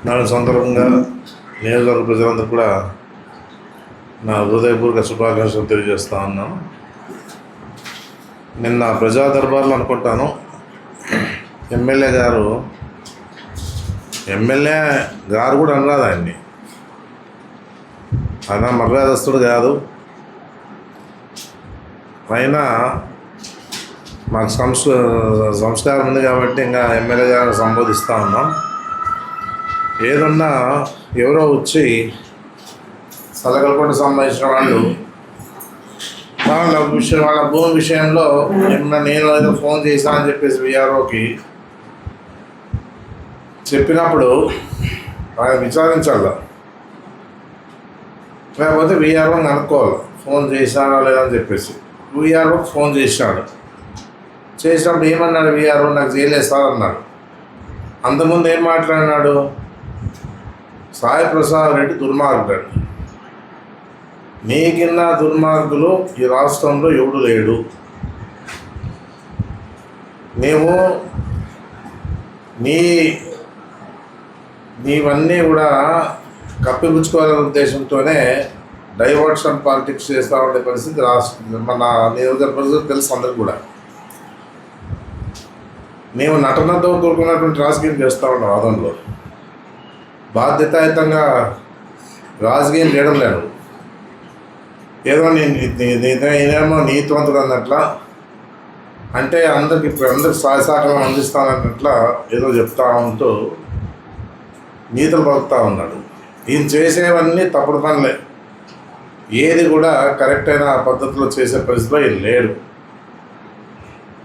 దాని సందర్భంగా నియోజకవర్గ ప్రజలందరూ కూడా నా హృదయపూర్వక శుభాకాంక్షలు తెలియజేస్తా ఉన్నాను. నిన్న ప్రజా దర్బార్లు అనుకుంటాను ఎమ్మెల్యే గారు కూడా అనరాదు ఆయన్ని. ఆయన మర్యాదస్తుడు కాదు. అయినా మాకు సంస్కారం ఉంది కాబట్టి ఇంకా ఎమ్మెల్యే గారిని సంబోధిస్తూ ఉన్నాం. ఏదన్నా ఎవరో వచ్చి సలగలకొండ సంబంధించిన వాళ్ళు వాళ్ళ భూమి విషయంలో నేను ఏదో ఫోన్ చేశానని చెప్పేసి విఆర్ఓకి చెప్పినప్పుడు ఆయన విచారించాల, లేకపోతే విఆర్ఓని అనుకోవాలి ఫోన్ చేశాడా లేదని చెప్పేసి. విఆర్ఓకి ఫోన్ చేసినప్పుడు ఏమన్నాడు విఆర్ఓ, నాకు చేయలేదు సార్ అన్నాడు. అంతకుముందు ఏం మాట్లాడినాడు, సాయి ప్రసాద్ రెడ్డి దుర్మార్గుడు, నీకిన్న దుర్మార్గులు ఈ రాష్ట్రంలో ఎవడు లేడు, నీవన్నీ కూడా కప్పిపుచ్చుకోవాలనే ఉద్దేశంతోనే డైవర్షన్ పాలిటిక్స్ చేస్తూ ఉండే పరిస్థితి మన నియోజకవర్గ ప్రజలకు తెలుసు అందరికి కూడా. మేము నటనతో కూడుకున్నటువంటి రాజకీయం చేస్తూ ఉన్నాం. అదంలో బాధ్యతాయుతంగా రాజకీయం చేయడం లేదు. ఏదో నేనేమో నీతివంతుడు అన్నట్ల, అంటే అందరికి సహసహకారం అందిస్తానన్నట్ల ఏదో చెప్తా ఉంటూ నీతులు పలుకుతూ ఉన్నాడు. ఈయన చేసేవన్నీ తప్పుడు పనులే, ఏది కూడా కరెక్ట్ అయిన పద్ధతిలో చేసే పరిస్థితిలో ఈయన లేడు.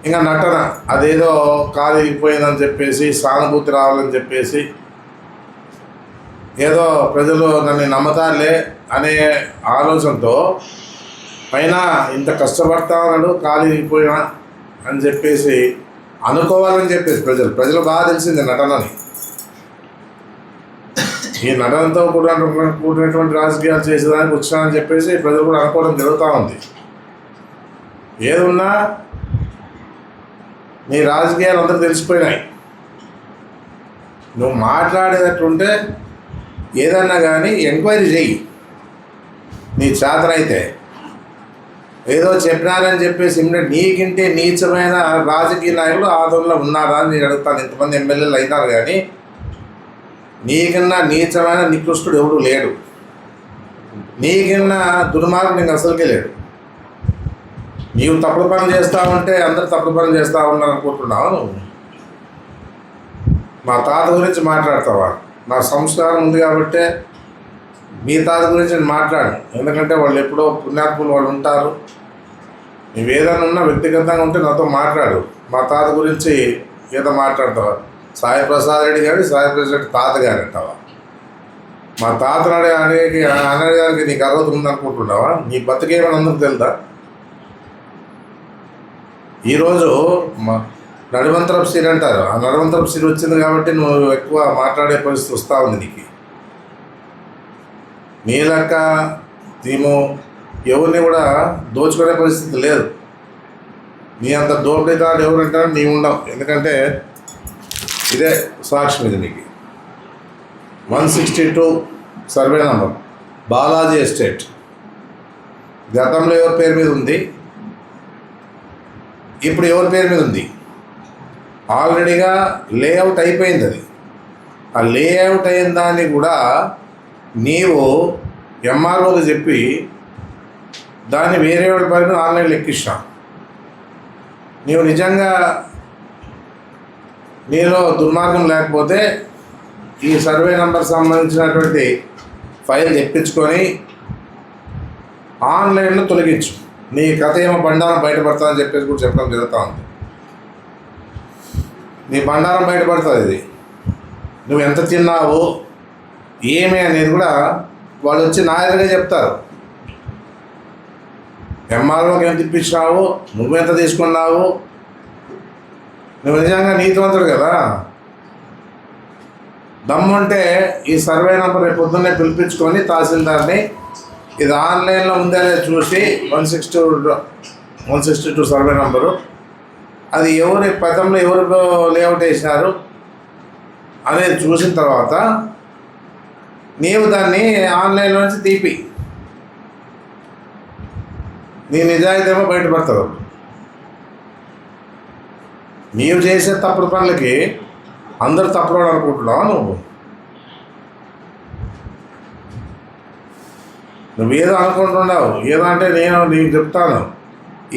ఇంకా నటన అదేదో కాలు ఇగిపోయిందని చెప్పేసి, సానుభూతి రావాలని చెప్పేసి, ఏదో ప్రజలు నన్ను నమ్మతారులే అనే ఆలోచనతో పైన ఇంత కష్టపడతా ఉన్నాడు కాలు ఇగిపోయినా అని చెప్పేసి అనుకోవాలని చెప్పేసి ప్రజలు బాగా తెలిసింది నటనని. ఈ నటనతో కూడినటువంటి రాజకీయాలు చేసేదానికి వచ్చానని చెప్పేసి ప్రజలు కూడా అనుకోవడం జరుగుతూ ఉంది. ఏదున్నా నీ రాజకీయాలు అందరూ తెలిసిపోయినాయి. నువ్వు మాట్లాడేటట్టుంటే ఏదన్నా కానీ ఎంక్వైరీ చెయ్యి. నీ చేతనైతే ఏదో చెప్పినారని చెప్పేసి నీకంటే నీచమైన రాజకీయ నాయకులు ఆందోళనలో ఉన్నారా అని నేను అడుగుతాను. ఇంతమంది ఎమ్మెల్యేలు అయినారు కానీ నీకన్నా నీచమైన నికృష్టుడు ఎవడు లేడు. నీకన్నా దుర్మార్గుడు నీకు అసలుకే లేడు. నీవు తప్పుడు పనులు చేస్తూ ఉంటే అందరూ తప్పుడు పనులు చేస్తూ ఉన్నారు అనుకుంటున్నావు. నువ్వు మా తాత గురించి మాట్లాడతావా? నా సంస్కారం ఉంది కాబట్టే మీ తాత గురించి నేను మాట్లాడు. ఎందుకంటే వాళ్ళు ఎప్పుడో పుణ్యాత్ములు వాళ్ళు ఉంటారు. నువ్వు ఏదైనా ఉన్నా వ్యక్తిగతంగా ఉంటే నాతో మాట్లాడు. మా తాత గురించి ఏదో మాట్లాడతావా? సాయి ప్రసాద్ రెడ్డి గారి సాయి ప్రసాద్ రెడ్డి తాత గారు అంటావా? మా తాత అనడానికి నీకు అర్హత ఉందనుకుంటున్నావా? నీ బతికేమని అందరికి తెలుదా? ఈరోజు నడివంతరపు సిరి అంటారు. ఆ నడివంతరపు సిరి వచ్చింది కాబట్టి నువ్వు ఎక్కువ మాట్లాడే పరిస్థితి వస్తూ ఉంది నీకు. నీ లెక్క మేము ఎవరిని కూడా దోచుకునే పరిస్థితి లేదు. నీ అంత దోపిడీదారుడు ఎవరంటారో నీ ఉండవు. ఎందుకంటే ఇదే సాక్ష్యం. ఇది నీకు 162 సర్వే నంబర్ బాలాజీ ఎస్టేట్ గతంలో ఎవరి పేరు మీద ఉంది, ఇప్పుడు ఎవరి పేరు మీద ఉంది? ఆల్రెడీగా లేఅవుట్ అయిపోయింది. అది ఆ లేఅవుట్ అయిన దాన్ని కూడా నీవు ఎంఆర్ఓకి చెప్పి దాన్ని వేరే వాళ్ళ పైన ఆన్లైన్లో ఎక్కించా. నీవు నిజంగా నీలో దుర్మార్గం లేకపోతే ఈ సర్వే నెంబర్ సంబంధించినటువంటి ఫైల్ తెప్పించుకొని ఆన్లైన్లో తొలగించు. నీ కథ ఏమో బండారం బయటపడుతుందని చెప్పేసి కూడా చెప్పడం జరుగుతూ ఉంది. నీ బండారం బయటపడుతుంది. ఇది నువ్వు ఎంత తిన్నావు ఏమి అనేది కూడా వాళ్ళు వచ్చి నా ఎదురుగా చెప్తారు. ఎంఆర్ఓకి ఎంత ఇప్పించినావు, నువ్వెంత తీసుకున్నావు. నువ్వు నిజంగా నీతివంతుడు కదా. దమ్ముంటే ఈ సర్వే నెంబర్ రేపు పొద్దున్నే పిలిపించుకొని తహసీల్దార్ని ఇది ఆన్లైన్లో ఉందే చూసి 162 సర్వే నెంబరు అది ఎవరి పదంలో ఎవరు లేఅవుట్ వేసినారు అనేది చూసిన తర్వాత నీవు దాన్ని ఆన్లైన్లో నుంచి తీపి, నీ నిజాయితీ ఏమో బయటపడతావు. నీవు చేసే తప్పుడు పనులకి అందరూ తప్పుడు అనుకుంటున్నావా? నువ్వేదో అనుకుంటున్నావు. ఏదో అంటే నేను నీకు చెప్తాను,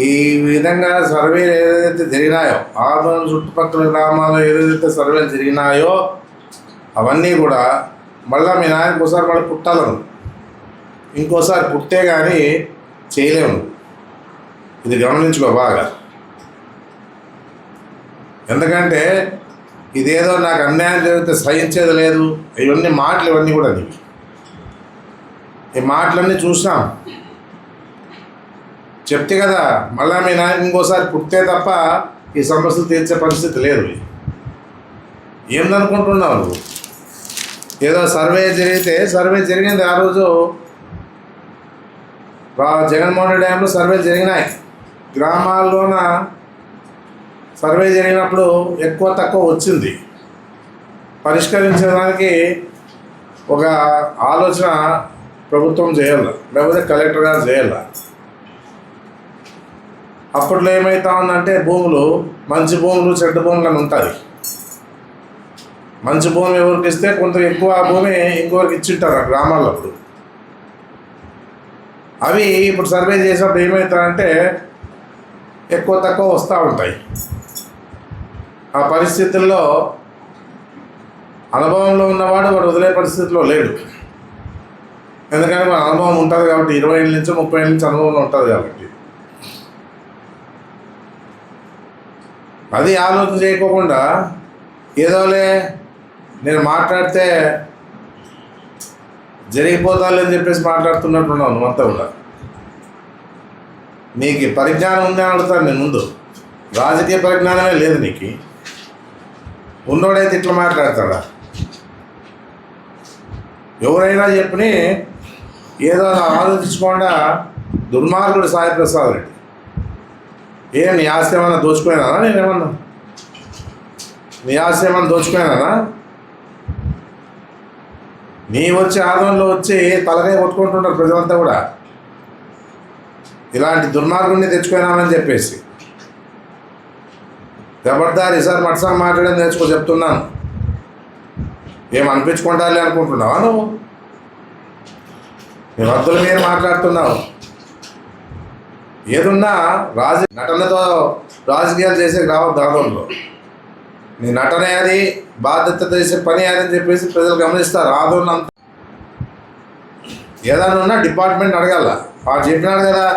ఈ విధంగా సర్వేలు ఏదైతే జరిగినాయో, ఆదోని చుట్టుపక్కల గ్రామాల్లో ఏదైతే సర్వేలు జరిగినాయో అవన్నీ కూడా మళ్ళీ మీ నాయనకు ఒకసారి మళ్ళీ పుట్టాలను, ఇంకోసారి పుట్టే కానీ చేయలేము. ఇది గమనించుకో బాగా. ఎందుకంటే ఇదేదో నాకు అన్యాయం జరిగితే సహించేది లేదు, ఇవన్నీ మాటలు, ఇవన్నీ కూడా నీకు ఈ మాటలన్నీ చూసినాం. చెప్తే కదా మళ్ళీ మీ నాయన ఇంకోసారి పుట్టే తప్ప ఈ సమస్యలు తీర్చే పరిస్థితి లేదు. ఏందనుకుంటున్నావు నువ్వు? ఏదో సర్వే జరిగింది ఆ రోజు జగన్మోహన్ రెడ్డి డ్యాంలో సర్వేలు జరిగినాయి. గ్రామాల్లోన సర్వే జరిగినప్పుడు ఎక్కువ తక్కువ వచ్చింది. పరిష్కరించడానికి ఒక ఆలోచన ప్రభుత్వం చేయాలి, లేకపోతే కలెక్టర్ గారు చేయాలి. అప్పట్లో ఏమవుతా ఉందంటే భూములు, మంచి భూములు చెడ్డ భూములు అని ఉంటుంది. మంచి భూమి ఎవరికి ఇస్తే కొంత ఎక్కువ భూమి ఇంకొకరికి ఇచ్చింటారు ఆ గ్రామాల్లో. అప్పుడు అవి ఇప్పుడు సర్వే చేసినప్పుడు ఏమవుతాయంటే ఎక్కువ తక్కువ వస్తూ ఉంటాయి. ఆ పరిస్థితుల్లో అనుభవంలో ఉన్నవాడు వాడు వదిలే పరిస్థితిలో లేడు. ఎందుకంటే మన అనుభవం ఉంటుంది కాబట్టి, 20 ఏళ్ళ నుంచి 30 ఏళ్ళ నుంచి అనుభవంలో ఉంటుంది కాబట్టి. అది ఆలోచన చేయకోకుండా ఏదోలే నేను మాట్లాడితే జరిగిపోతాలని చెప్పేసి మాట్లాడుతున్నట్టున్నావు నువ్వంతా కూడా. నీకు పరిజ్ఞానం ఉందని అడుగుతాను నేను. ముందు రాజకీయ పరిజ్ఞానమే లేదు నీకు. ఉన్నోడైతే ఇట్లా మాట్లాడతాడా? ఎవరైనా చెప్పని ఏదో ఆలోచించకుండా దుర్మార్గుడు సాయి ప్రసాద్ రెడ్డి. నీ ఆస్తి ఏమన్నా దోచుకున్నానా? నేనేమన్నా నీ ఆస్తి ఏమన్నా దోచుకున్నానా? నీ వచ్చి ఆదంలో వచ్చి తలకాయ కొట్టుకుంటుంటారు ప్రజలంతా కూడా, ఇలాంటి దుర్మార్గుడిని తెచ్చుకున్నామని చెప్పేసి. జబర్దార్ ఈసారి మట్సాగా మాట్లాడని తెచ్చుకో చెప్తున్నాను. ఏమనిపించుకుంటాలి అనుకుంటున్నావా నువ్వు? నీ వద్దుల మీద మాట్లాడుతున్నావు. ఏదున్నా నటనతో రాజకీయాలు చేసే రావద్దు ఆదంలో. నీ నటనే అది, బాధ్యత చేసే పని అదని చెప్పేసి ప్రజలు గమనిస్తారు. ఆదోళన అంతా ఏదైనా ఉన్నా డిపార్ట్మెంట్ అడగాల. వాడు చెప్పినాడు కదా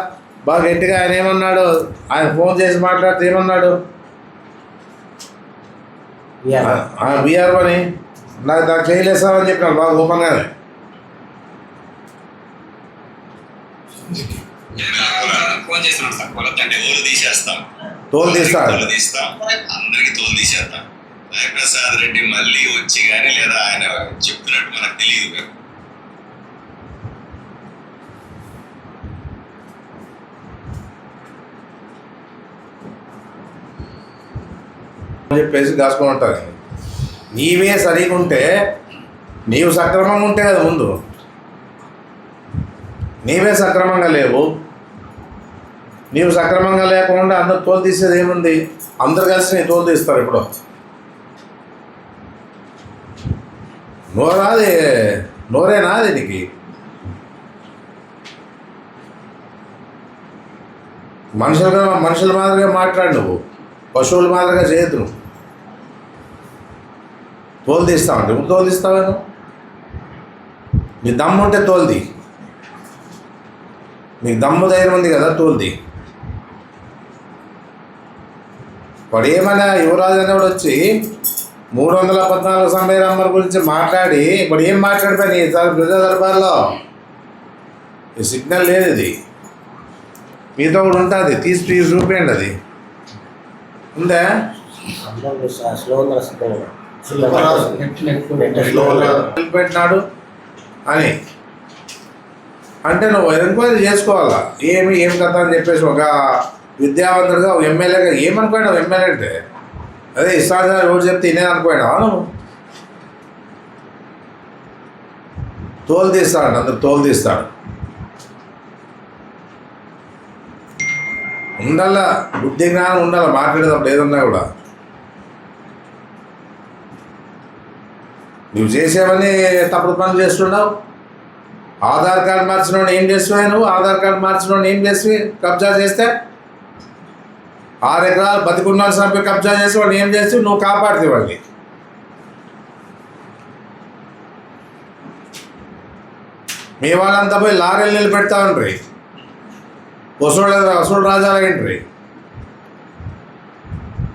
బాగా గట్టిగా. ఆయన ఏమన్నాడు? ఆయన ఫోన్ చేసి మాట్లాడితే ఏమన్నాడు? బీఆర్ అని నాకు దాన్ని చేయలేసామని చెప్పినాడు బాగా ఓపెన్గానే. తోలు తీస్తాం, అందరికి తోలు తీసేస్తాం. ప్రసాద్ రెడ్డి మళ్ళీ వచ్చి కానీ లేదా ఆయన చెప్తున్నట్టు మనకు తెలియదు. చెప్పేసి కాసుకొని ఉంటారు. నీవే సరిగా ఉంటే, నీవు సక్రమంగా ఉంటే కదా ముందు. నీవే సక్రమంగా లేవు. నీవు సక్రమంగా లేకుండా అందరు తోలు తీసేది ఏముంది? అందరు కలిసి నీ తోలు తీస్తారు. ఇప్పుడు నోరేనా అది నీకు? మనుషుల మాదిరిగా మాట్లాడు నువ్వు, పశువుల మాదిరిగా చేయొద్దు. నువ్వు తోలు తీస్తావంటే నువ్వు తోలు తీస్తావా? నీ దమ్ము ఉంటే తోలుది. నీకు దమ్ము ధైర్యం ఉంది కదా, తోలుది. వాడు ఏమైనా యువరాజు అనేవాడు వచ్చి 314 సమయ నంబర్ గురించి మాట్లాడి ఇప్పుడు ఏం మాట్లాడిపోయి ప్రజా దర్బార్లో ఈ సిగ్నల్ లేదు. ఇది మీతో కూడా ఉంటుంది, తీసి చూపించండి. అది ఉందా? పెట్టినాడు అని అంటే నువ్వు ఎంక్వైరీ చేసుకోవాలా. ఏం కథ అని చెప్పేసి ఒక విద్యావంతుడిగా ఒక ఎమ్మెల్యేగా ఏమనుకోయినావు? ఎమ్మెల్యే అంటే అదే ఇష్టాలు ఎవరు చెప్తే ఇనే అనుకోయినావా నువ్వు? తోలు తీస్తాడు, అందరు తోలు తీస్తాడు. ఉండాల బుద్ధి జ్ఞానం ఉండాలి మాట్లాడేటప్పుడు ఏదన్నా కూడా. నువ్వు చేసేవన్నీ తప్పుడు పనులు చేస్తున్నావు. ఆధార్ కార్డు మార్చినోడు ఏం చేస్తున్నావు నువ్వు? ఆధార్ కార్డు మార్చినోడు ఏం చేసి కబ్జా చేస్తే 6 ఎకరాలు బతికున్న సంపి కబ్జా చేసి వాడు ఏం చేసి నువ్వు కాపాడితే వాడిని. మీ వాళ్ళంతా పోయి లారీలు నిలబెడతా ఉండ్రి, వసూలు రాజాలండ్రి,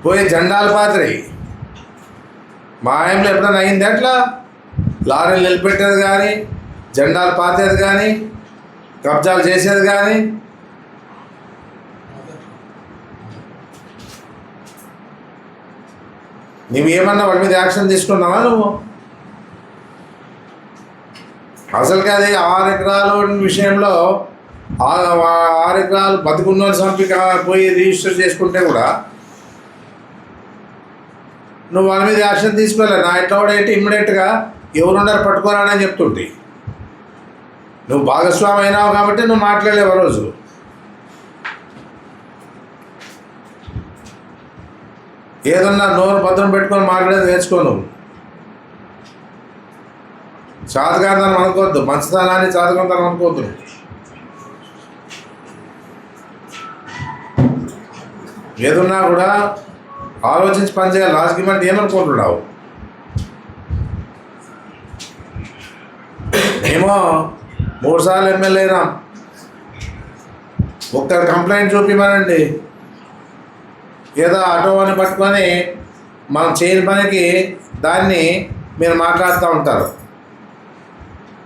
పోయి జెండాలు పాత్రి. మా ఆయనలో ఎప్పుడైనా అయింది అట్లా? లారీలు నిలబెట్టేది కానీ, జెండాలు పాతేది కానీ, కబ్జాలు చేసేది కానీ. నువ్వేమన్నా వాడి మీద యాక్షన్ తీసుకున్నావా నువ్వు? అసలుకి అది 6 ఎకరాలు విషయంలో 6 ఎకరాలు బతుకున్న సంపిక పోయి రిజిస్టర్ చేసుకుంటే కూడా నువ్వు వాళ్ళ మీద యాక్షన్ తీసుకోలేదు. నా ఎట్లా కూడా ఏంటి ఇమ్మీడియట్గా ఎవరున్నారు పట్టుకోరాని చెప్తుంటే నువ్వు భాగస్వామి అయినావు కాబట్టి నువ్వు మాట్లాడలేవు. రోజు ఏదన్నా నోరు భద్రం పెట్టుకొని మాట్లాడేది నేర్చుకో. నువ్వు చాతకాంతనం అనుకోవద్దు, మంచితనాన్ని చాతకాంతనం అనుకోవద్దు. ఏదున్నా కూడా ఆలోచించి పనిచేయాలి. రాజకీయం ఏమనుకుంటున్నావు? మేము 3 సార్లు ఎమ్మెల్యే అయినాం. ఒక్కరు కంప్లైంట్ చూపిమనండి. ఏదో ఆటో అని పట్టుకొని మనం చేయని పనికి దాన్ని మీరు మాట్లాడుతూ ఉంటారు.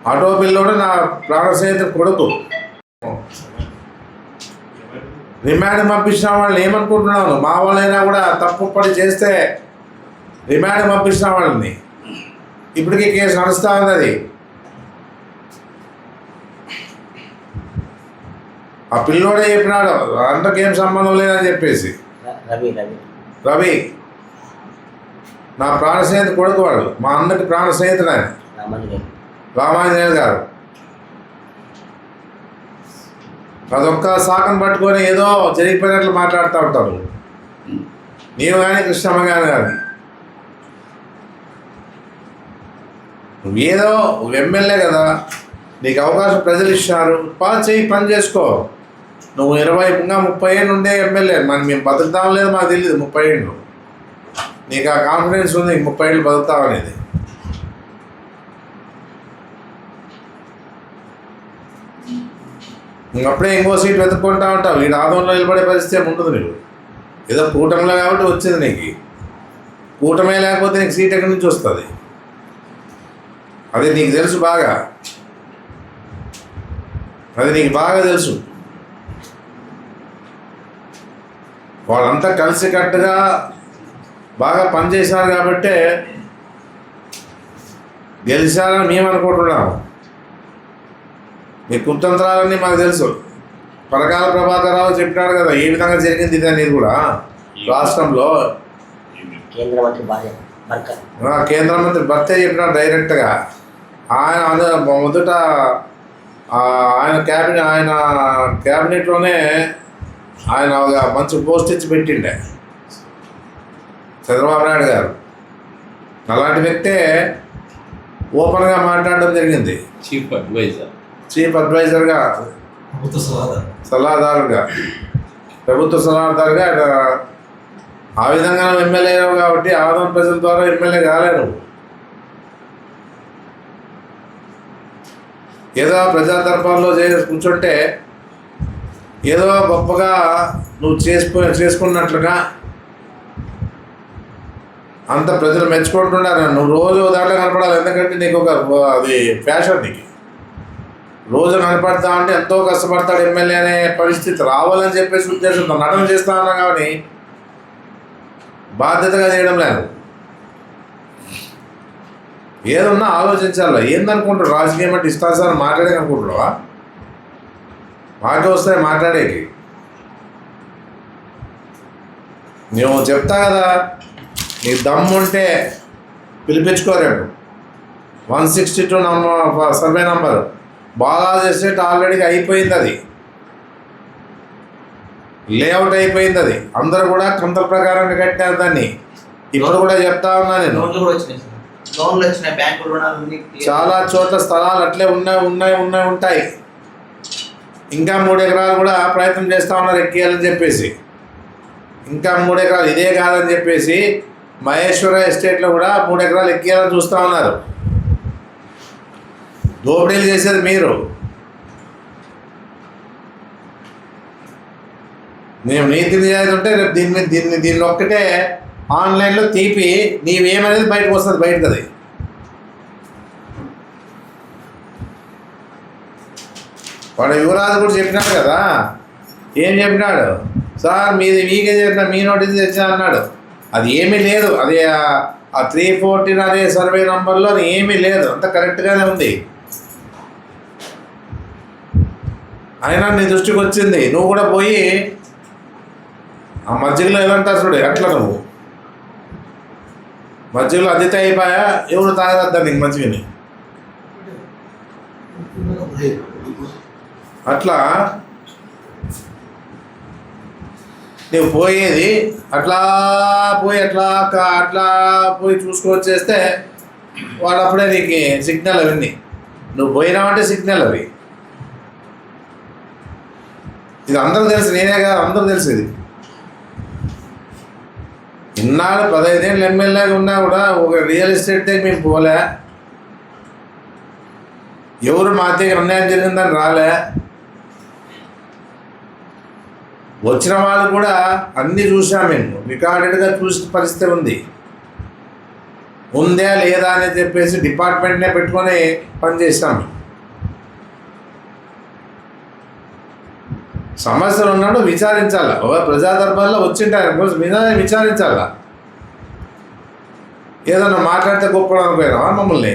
ఆటో పిల్లోడు నా ప్రాణ స్నేహితుడు కొడుకు. రిమాండ్ పంపించిన వాళ్ళని ఏమనుకుంటున్నాను? మా వాళ్ళైనా కూడా తప్పు పని చేస్తే రిమాండ్ పంపించిన వాళ్ళని ఇప్పటికీ కేసు నడుస్తూ ఉంది. అది ఆ పిల్లోడే చెప్పినాడు అందరికేం సంబంధం లేదని చెప్పేసి. రవి నా ప్రాణ స్నేహితుడు కొడుకు, వాడు మా అన్నకి ప్రాణ స్నేహితుడు. ఆయన రామాంజనేయులు గారు. అదొక్క సాకం పట్టుకొని ఏదో జరిగిపోయినట్లు మాట్లాడుతూ ఉంటారు. నీవు కానీ కృష్ణమ్మ కానీ నువ్వేదో ఎమ్మెల్యే కదా, నీకు అవకాశం ప్రజలు ఇచ్చినారు, పని చేసుకో. నువ్వు 30 ఏళ్ళు ఉండే ఎమ్మెల్యే. మరి మేము బతుకుతాం లేదు మాకు తెలియదు. 30 ఏళ్ళు నీకు ఆ కాన్ఫిడెన్స్ ఉంది 30 ఏళ్ళు బతుకుతాం అనేది. అప్పుడే ఇంకో సీట్ వెతుక్కుంటా ఉంటావు. ఈ ఆదంలో నిలబడే పరిస్థితి ఏమి ఉండదు. నీకు ఏదో కూటమిలో కాబట్టి వచ్చింది. నీకు కూటమే లేకపోతే నీకు సీట్ ఎక్కడి నుంచి వస్తుంది? అది నీకు తెలుసు బాగా. అది నీకు బాగా తెలుసు. వాళ్ళంతా కలిసికట్టుగా బాగా పనిచేసినారు కాబట్టే గెలిచారని మేము అనుకుంటున్నాము. మీ కుతంత్రాలన్నీ మాకు తెలుసు. పరకాల ప్రభాకర్ రావు చెప్పినాడు కదా ఏ విధంగా జరిగింది ఇది అనేది కూడా. రాష్ట్రంలో కేంద్ర మంత్రి భర్తే చెప్పినాడు డైరెక్ట్గా. ఆయన మొదట ఆయన క్యాబినెట్లోనే ఆయన ఒక మంచి పోస్ట్ ఇచ్చి పెట్టిండే చంద్రబాబు నాయుడు గారు. అలాంటి వ్యక్తే ఓపెన్గా మాట్లాడడం జరిగింది. చీఫ్ అడ్వైజర్గా, సలహాదారుగా, ప్రభుత్వ సలహాదారుగా ఆ విధంగా ఎమ్మెల్యే అయ్యావు కాబట్టి ఆదరణ ప్రజల ద్వారా ఎమ్మెల్యే కాలేను. ఏదో ప్రజా దర్బార్లో కూర్చుంటే ఏదో గొప్పగా నువ్వు చేసుకున్నట్లుగా అంత ప్రజలు మెచ్చుకుంటున్నారు. నువ్వు రోజు దాంట్లో కనపడాలి. ఎందుకంటే నీకు ఒక అది ఫ్యాషన్. నీకు రోజు కనపడతా అంటే ఎంతో కష్టపడతాడు ఎమ్మెల్యే అనే పరిస్థితి రావాలని చెప్పేసి ఉద్దేశంతో నటన చేస్తా ఉన్నాం. కానీ బాధ్యతగా చేయడం లేదు. ఏదన్నా ఆలోచించాలి. ఏందనుకుంటారు? రాజకీయం అంటే ఇష్టాసారం మాట్లాడే అనుకుంటున్నావా? మాట వస్తాయి మాట్లాడేకి. నువ్వు చెప్తా కదా, నీ దమ్ముంటే పిలిపించుకోరేపు. 162 survey number Balaji estate already అయిపోయింది, అది లేఅవుట్ అయిపోయింది, అది అందరూ కూడా కంతల ప్రకారంగా కట్టారు దాన్ని. ఇప్పుడు కూడా చెప్తా ఉన్నా నేను, లోన్లు కూడా వచ్చినాయి సార్, లోన్లు వచ్చినాయి, బ్యాంకు రుణాలు చాలా చోట్ల స్థలాలు అట్లే ఉంటాయి. ఇంకా 3 ఎకరాలు కూడా ప్రయత్నం చేస్తూ ఉన్నారు ఎక్కియాలని చెప్పేసి. ఇంకా 3 ఎకరాలు ఇదే కాదని చెప్పేసి మహేశ్వర ఎస్టేట్లో కూడా 3 ఎకరాలు ఎక్కియాలని చూస్తూ ఉన్నారు. దోపిడీలు చేసేది మీరు. మేము నీతి నిజాయితీ ఉంటే రేపు దీన్ని ఒక్కటే ఆన్లైన్లో తీపి నీవేమనేది బయటకు వస్తుంది, బయటకు అది. వాడు యువరాజు కూడా చెప్పినాడు కదా, ఏం చెప్పినాడు, సార్ మీది వీకే చెప్పిన మీ నోటీస్ తెచ్చా అన్నాడు. అది ఏమీ లేదు, అది ఆ 314 అనే సర్వే నంబర్లో ఏమీ లేదు, అంత కరెక్ట్గానే ఉంది. అయినా నీ దృష్టికి వచ్చింది, నువ్వు కూడా పోయి ఆ మజ్జిగలో ఏదంటారు చూడు అట్లా, నువ్వు మజ్జిగలో అదితే అయిపోయా, ఎవరు తాగద్దా నీకు మజ్జిగని. అట్లా నువ్వు పోయేది అట్లా పోయి చూసుకొచ్చేస్తే వాడు అప్పుడే నీకు సిగ్నల్ అవన్నీ, నువ్వు పోయినావంటే సిగ్నల్ అవి. ఇది అందరూ తెలుసు, నేనే కాదు అందరూ తెలుసు. ఇది ఇన్నాళ్ళు 15 ఏళ్ళు ఎమ్మెల్యేగా ఉన్నా కూడా ఒక రియల్ ఎస్టేట్ దగ్గర మేము పోలే, ఎవరు మా దగ్గర అన్యాయం జరిగిందని రాలే. వచ్చిన వాళ్ళు కూడా అన్నీ చూసాం, మేము రికార్డెడ్గా చూసిన పరిస్థితి ఉంది. ఉందా లేదా అని చెప్పేసి డిపార్ట్మెంట్నే పెట్టుకొని పనిచేస్తాం. సమస్యలు ఉన్నాడు విచారించాలా, ఒక ప్రజా దర్బార్లో వచ్చింటారు విచారించాలా. ఏదన్నా మాట్లాడితే గొప్ప అనుకోయినావా మమ్మల్ని?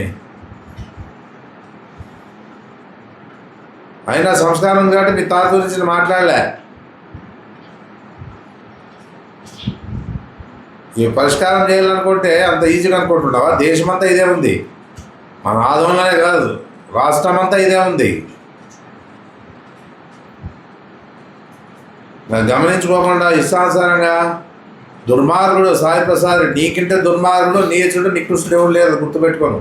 అయినా సంస్కారం ఉంది కాబట్టి మీ తాత గురించి మాట్లాడలే. ఈ పరిష్కారం చేయాలనుకుంటే అంత ఈజీగా అనుకుంటున్నావా? దేశమంతా ఇదే ఉంది, మన ఆందోళనే కాదు, రాష్ట్రం అంతా ఇదే ఉంది. గమనించుకోకుండా ఇష్టానుసారంగా దుర్మార్గుడు సాయి ప్రసాద్, నీకంటే దుర్మార్గుడు నీచుడు నికృష్టుడు ఎవరు లేదు, గుర్తుపెట్టుకోను.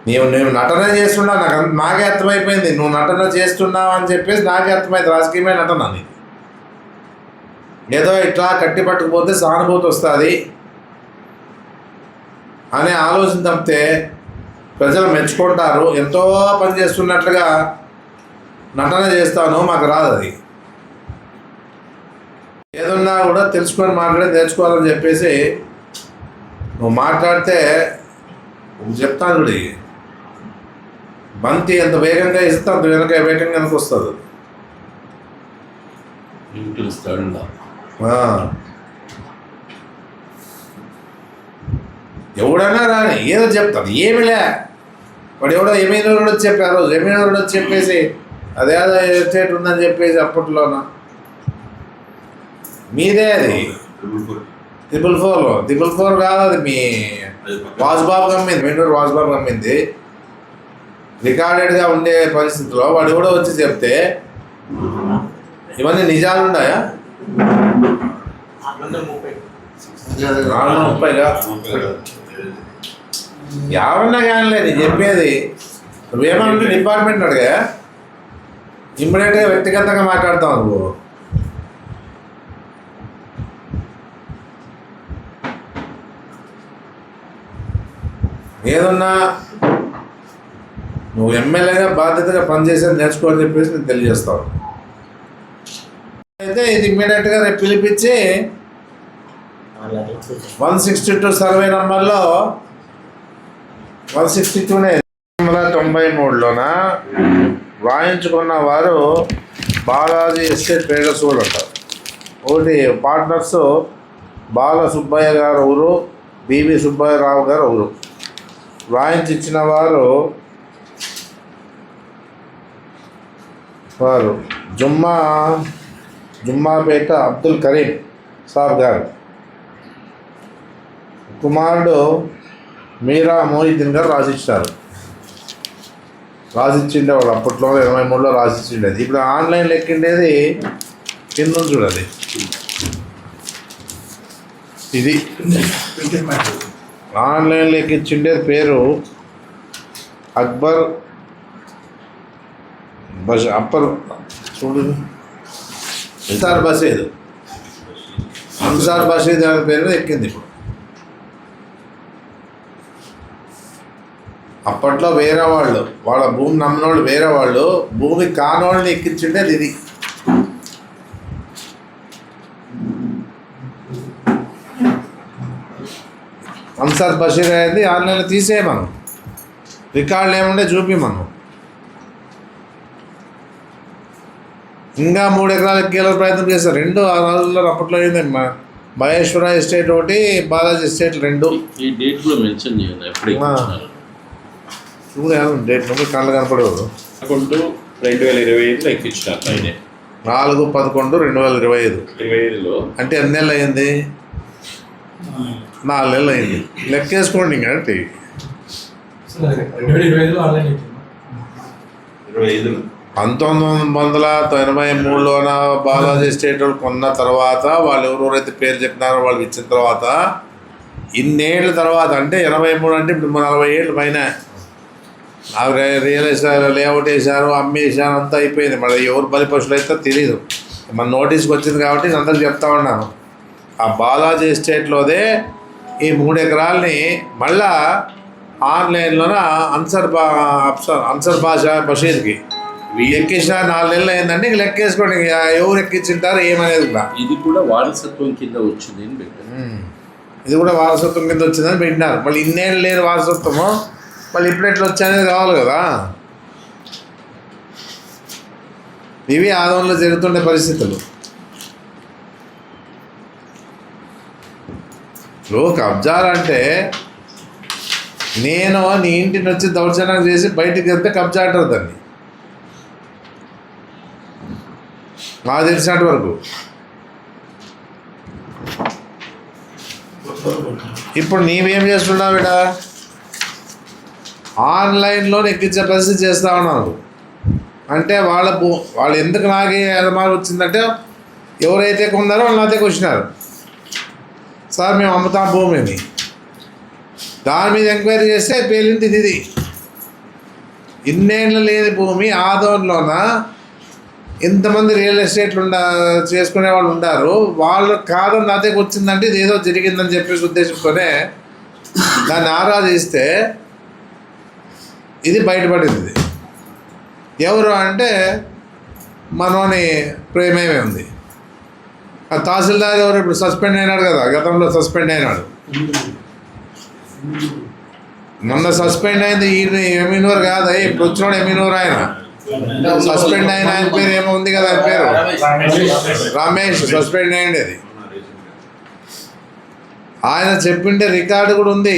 నేను నటన చేస్తున్నా, నాకే అర్థమైపోయింది నువ్వు నటన చేస్తున్నావు అని చెప్పేసి నాకే అర్థమైంది. రాజకీయమైన నటన అని ఏదో ఇట్లా కట్టి పట్టుకుపోతే సానుభూతి వస్తుంది అనే ఆలోచన తప్పితే ప్రజలు మెచ్చుకుంటారు. ఎంతో పని చేస్తున్నట్లుగా నటన చేస్తాను, మాకు రాదు అది. ఏదన్నా కూడా తెలుసుకొని మాట్లాడి నేర్చుకోవాలని చెప్పేసి నువ్వు మాట్లాడితే చెప్తాను చూడు, బంతి ఎంత వేగంగా ఇస్తే అంత వేగంగా వెనక వస్తుంది. ఎవడైనా రాని ఏదో చెప్తాను, ఏమిలే వాడు ఎవడో ఎమ్మెల్యేలు కూడా చెప్పారు, ఎమ్మెల్యేలు కూడా చెప్పేసి అదేదో ఎస్టేట్ ఉందని చెప్పేసి అప్పట్లోన మీదే అది 444 కాదు, అది మీ వాసుబాబు గమ్మింది, మెండూరు వాసుబాబు గమ్మింది. రికార్డెడ్గా ఉండే పరిస్థితిలో వాడు కూడా వచ్చి చెప్తే ఇవన్నీ నిజాలు ఉన్నాయా? 430గా ఎవరన్నా కానీ నేను చెప్పేది, నువ్వేమంటే డిపార్ట్మెంట్ అడిగా ఇమ్మీడియట్గా వ్యక్తిగతంగా మాట్లాడతావు నువ్వు. ఏదన్నా నువ్వు ఎమ్మెల్యేగా బాధ్యతగా పనిచేసేది నేర్చుకోవాలని చెప్పేసి నేను తెలియజేస్తావు. అయితే ఇది ఇమ్మీడియట్గా రేపు పిలిపించి 162 సర్వే నంబర్లో 162నే 1993లోన రాయించుకున్న వారు బాలాజీ ఎస్టేట్ ట్రేడర్స్ కూడా ఉంటారు. ఒకటి పార్ట్నర్స్ బాల సుబ్బయ్య గారు ఊరు, బివి సుబ్బయ్యరావు గారు ఊరు. రాయించి ఇచ్చిన వారు జుమ్మాపేట అబ్దుల్ కరీం సాబ్ గారు. కుమారుడు మీరా మొయిద్దీన్ గారు రాసిచ్చారు. రాసిచ్చిండే వాడు అప్పట్లో 23లో రాసిచ్చిండేది. ఇప్పుడు ఆన్లైన్లో ఎక్కిండేది కింద ఉంది చూడండి. ఇది ఆన్లైన్లో ఎక్కించిండేది పేరు అక్బర్ అప్పర్ చూడు అన్సార్ బషీద్. అన్సార్ బషీద్ అనే పేరు మీద ఎక్కింది. ఇప్పుడు అప్పట్లో వేరే వాళ్ళు వాళ్ళ భూమి నమ్మినోళ్ళు వేరే వాళ్ళు, భూమి కానోళ్ళని ఎక్కించిండేది ఇది. అన్సార్ బషీర్ అయింది ఆన్లైన్లో తీసే మనం రికార్డులు ఏముండే చూపి మనం. ఇంకా 3 ఎకరాలు ఎక్కేలా ప్రయత్నం చేస్తారు. 2 ఆ రోజుల్లో అప్పట్లో అయింది. మహేశ్వర ఎస్టేట్ ఒకటి, బాలాజీ ఎస్టేట్ 2. ఈ డేట్ కూడా మెన్షన్ చేయండి ఎప్పుడు చూడాలి డేట్ నుండి కళ్ళు కనపడేవారు. 2025లో ఎక్కించినారు ఆయనే. 4/11/2025. 25లో అంటే ఎన్ని నెలలు అయింది? 4 నెలలు అయింది. లెక్కేసుకోండి ఇంకా. అంటే 1983లోన బాలాజీ ఎస్టేట్ వాళ్ళు కొన్న తర్వాత వాళ్ళు ఎవరెవరైతే పేరు చెప్పినారో వాళ్ళకి ఇచ్చిన తర్వాత ఇన్నేళ్ళ తర్వాత, అంటే 83 అంటే ఇప్పుడు 40 ఏళ్ళు పైన రియల్ ఎస్టేట్ లేఅవుట్ వేసారు, అమ్మేసారు, అంతా అయిపోయింది. మరి ఎవరు బలి పశువులు అయితే తెలియదు. మన నోటీస్కి వచ్చింది కాబట్టి నేను అందరికి చెప్తా ఉన్నాను. ఆ బాలాజీ ఎస్టేట్లోదే ఈ 3 ఎకరాలని మళ్ళా ఆన్లైన్లోన అన్సర్ బషీద్కి ఎక్కించిన 4 నెలలు అయిందంటే ఇంక లెక్కేసుకోండి ఎవరు ఎక్కించుంటారు ఏమనేది కూడా. ఇది కూడా వారసత్వం కింద వచ్చింది అని పెట్టారు. ఇది కూడా వారసత్వం కింద వచ్చిందని పెట్టినారు. మళ్ళీ ఇన్నేళ్ళు లేని వారసత్వము మళ్ళీ ఇప్పుడు ఎట్లా వచ్చాయనేది కావాలి కదా. ఇవి ఆదంలో జరుగుతుండే పరిస్థితులు. ఇప్పుడు కబ్జాలు అంటే నేను నీ ఇంటిని వచ్చి దౌర్జన్యం చేసి బయటికి వెళ్తే కబ్జా అంటారు దాన్ని. నాకు తెలిసినట్టు వరకు ఇప్పుడు నీవేం చేస్తున్నావు ఇక్కడ? ఆన్లైన్లో ఎక్కించే పరిస్థితి చేస్తూ ఉన్నారు. అంటే వాళ్ళు ఎందుకు నాకే ఎదమాలు వచ్చిందంటే ఎవరైతే కొన్నారో వాళ్ళు నాతో వచ్చినారు. సార్ మేము అమ్ముతాం భూమిని, దాని మీద ఎంక్వైరీ చేస్తే పేలింది ఇది. ఇన్నేళ్ళు లేని భూమి ఆదోన్లోన ఇంతమంది రియల్ ఎస్టేట్లు చేసుకునే వాళ్ళు ఉన్నారు. వాళ్ళు కాదని నా దగ్గర వచ్చిందంటే ఇది ఏదో జరిగిందని చెప్పేసి ఉద్దేశంతోనే దాన్ని ఆరాధిస్తే ఇది బయటపడింది. ఎవరు అంటే మనోని ప్రేమేమే ఉంది. ఆ తహసీల్దార్ ఎవరు ఇప్పుడు సస్పెండ్ అయినాడు కదా, గతంలో సస్పెండ్ అయినాడు. మొన్న సస్పెండ్ అయింది ఈయన ఎమినూరు కాదు, ఇప్పుడు వచ్చినాడు ఎమినూరు. ఆయన సస్పెండ్ అయిన ఆయన పేరు ఏమో ఉంది కదా, ఆయన పేరు రమేష్. సస్పెండ్ అయ్యింది. అది ఆయన చెప్పిండే రికార్డు కూడా ఉంది.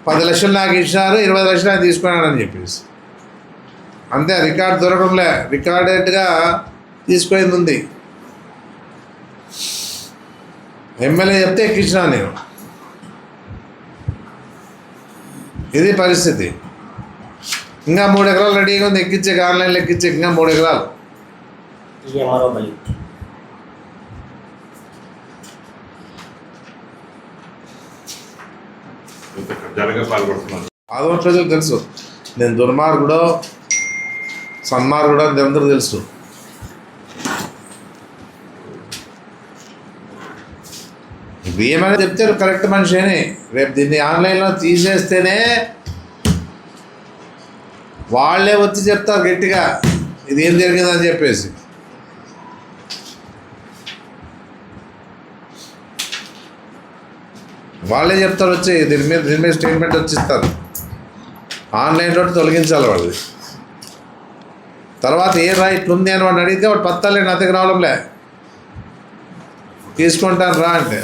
10 లక్షలు నాకు ఇచ్చినారు, 20 లక్షలు ఆయన తీసుకున్నాడని చెప్పేసి. అంతే, రికార్డు దొరకడంలే, రికార్డెడ్గా తీసుకుపోయింది ఉంది. ఎమ్మెల్యే చెప్తే ఎక్కించినా నేను. ఇది పరిస్థితి. ఇంకా 3 ఎకరాలు రెడీగా ఉంది ఎక్కించే, ఆన్లైన్లో ఎక్కించే. ఇంకా 3 ఎకరాలు ఆదో ప్రజలు తెలుసు. నేను దుర్మార్గుడో సన్మార్గుడో అని అందరూ తెలుసు. ఇప్పుడు ఏమైనా చెప్తారు కరెక్ట్ మనిషి అని. రేపు దీన్ని ఆన్లైన్లో తీసేస్తేనే వాళ్ళే వచ్చి చెప్తారు గట్టిగా ఇది ఏం జరిగిందని చెప్పేసి. వాళ్ళే చెప్తారు వచ్చి దీని మీద స్టేట్మెంట్ వచ్చిస్తారు. ఆన్లైన్లో తొలగించాలి వాళ్ళది. తర్వాత ఏ రా ఇట్లుంది అని వాడిని అడిగితే వాడు పత్తాలే నా దగ్గర రావడంలే, తీసుకుంటాను రా అంటే